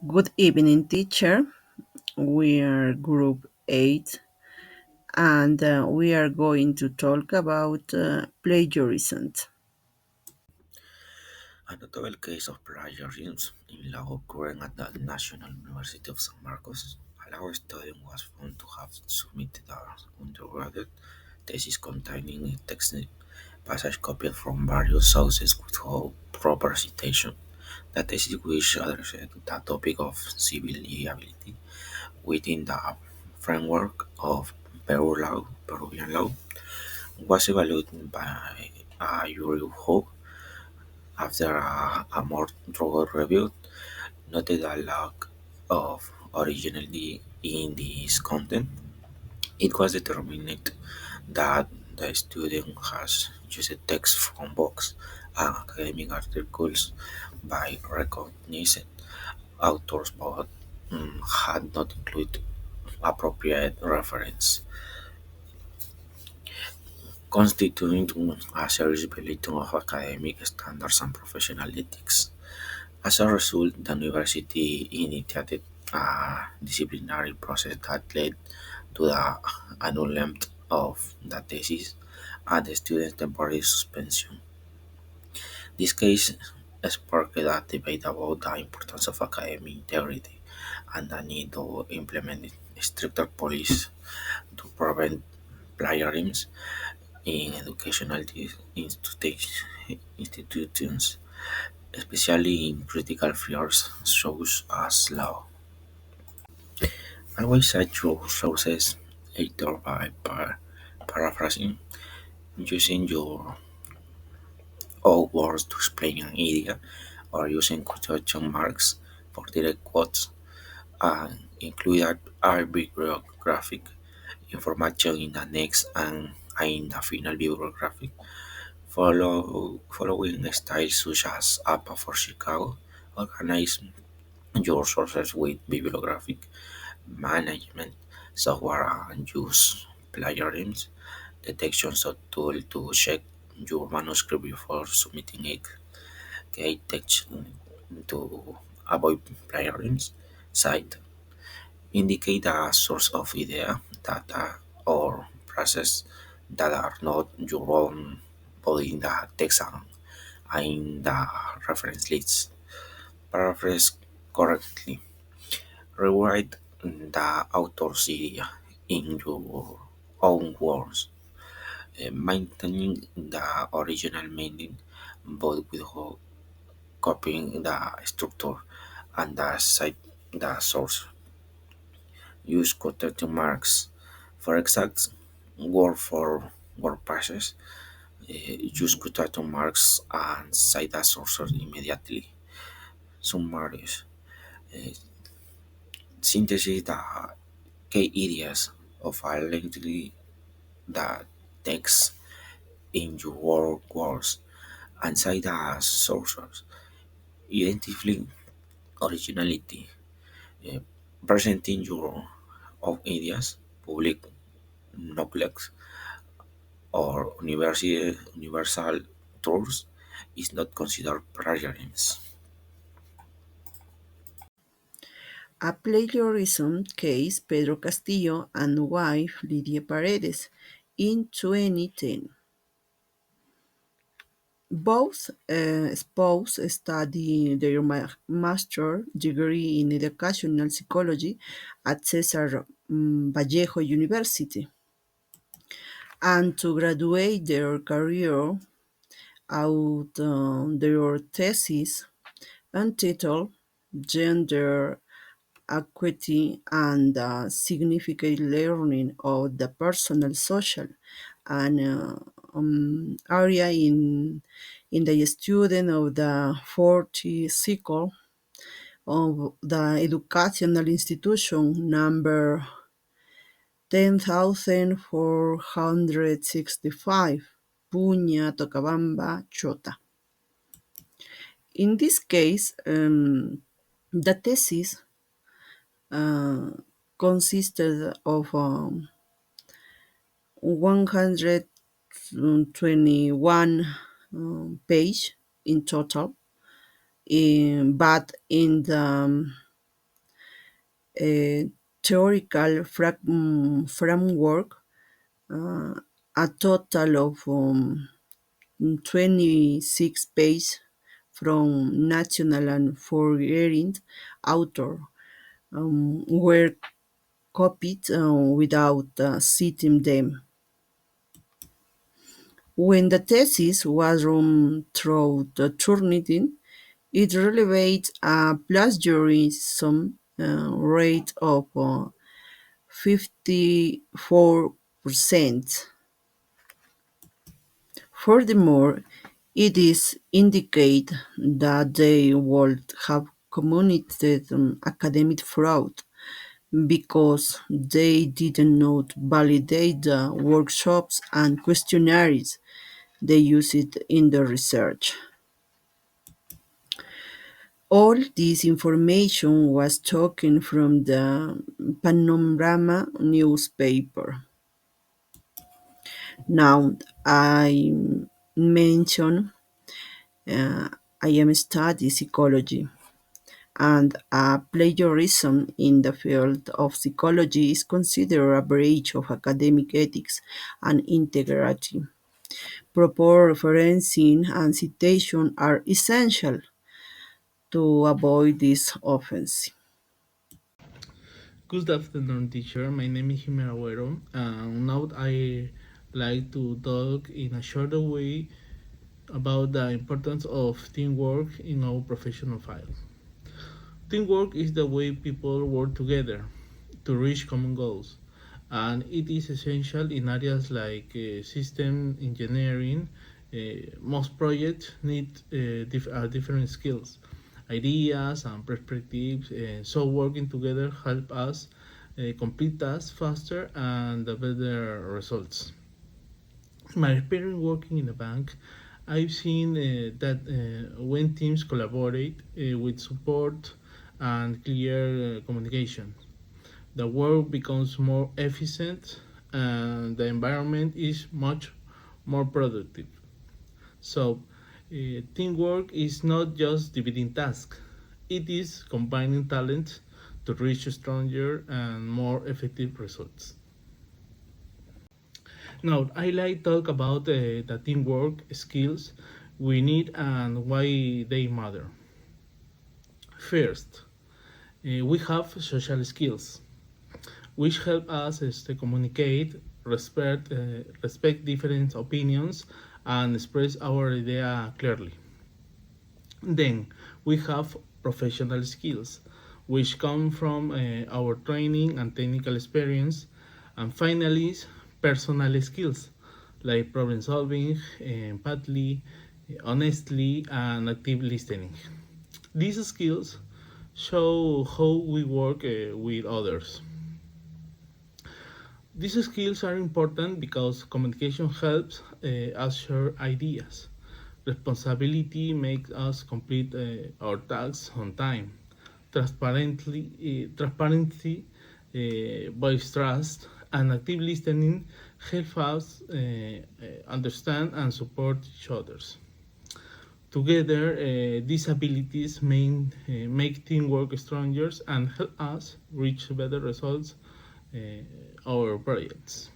Good evening, teacher. We are group 8 and we are going to talk about plagiarism. A notable case of plagiarism in law occurring at the National University of San Marcos. A law student was found to have submitted an undergraduate thesis containing a text passage copied from various sources without proper citation. The thesis, which addressed the topic of civil liability within the framework of Peruvian law, was evaluated by a jury who, after a more thorough review, noted a lack of originality in this content. It was determined that the student has used text from books and academic articles by recognized authors but had not included appropriate reference, constituting a serious violation of academic standards and professional ethics. As a result, the university initiated a disciplinary process that led to the annulment of the thesis and the student's temporary suspension. This case sparked a debate about the importance of academic integrity and the need to implement stricter policies to prevent plagiarism in educational institutions, especially in critical fields such as law. Always cite your sources either by paraphrasing, using your own words to explain an idea, or using quotation marks for direct quotes, and include bibliographic information in the next and in the final bibliographic. Following styles such as APA for Chicago, organize your sources with bibliographic management software and use plagiarism detection tool to check your manuscript before submitting it. Key text to avoid plagiarism. Cite indicate the source of idea, data, or process that are not your own, but in the text and in the reference list. Paraphrase correctly. Rewrite the author's idea in your own words, maintaining the original meaning but without copying the structure and the source. Use quotation marks for exact word passes. Use quotation marks and cite the source immediately. Summaries. Uh, Synthesis the key ideas of a lengthy the text in your words and cite the sources. Identify originality. uh, Presenting your own ideas, public knowledge, or universal truths is not considered plagiarism. A plagiarism case Pedro Castillo and wife Lydia Paredes in 2010. Both spouses study their master degree in educational psychology at Cesar Vallejo University. And to graduate their career out their thesis entitled Gender Equity and Significant Learning of the Personal, Social, and area in the student of the 40th cycle of the educational institution number 10,465, Puña, Tocabamba, Chota. In this case, the thesis uh, consisted of 121 page in total, but in the a theoretical framework, a total of 26 pages from national and foreign authors were copied without citing them. When the thesis was run through the Turnitin, it revealed a plagiarism rate of 54%. Furthermore, it is indicate that they would have committed academic fraud because they did not validate the workshops and questionnaires they used in the research. All this information was taken from the Panorama newspaper. Now, I mention uh, I am studying psychology, and plagiarism in the field of psychology is considered a breach of academic ethics and integrity. Proper referencing and citation are essential to avoid this offense. Good afternoon, teacher. My name is Jimena Agüero, and now I like to talk in a shorter way about the importance of teamwork in our professional field. Teamwork is the way people work together to reach common goals, and it is essential in areas like system engineering. Most projects need different skills, ideas, and perspectives, so working together help us complete tasks faster and better results. My experience working in a bank, I've seen that when teams collaborate with support and clear communication, the work becomes more efficient and the environment is much more productive. So, teamwork is not just dividing tasks, it is combining talents to reach stronger and more effective results. Now, I like talk about the teamwork skills we need and why they matter. First, we have social skills, which help us to communicate, respect different opinions, and express our idea clearly. Then we have professional skills, which come from our training and technical experience. And finally, personal skills like problem solving, empathy, honestly, and active listening. These skills show how we work with others. These skills are important because communication helps us share ideas. Responsibility makes us complete our tasks on time. Transparency builds trust, and active listening helps us understand and support each others. Together, these abilities make teamwork stronger and help us reach better results our projects.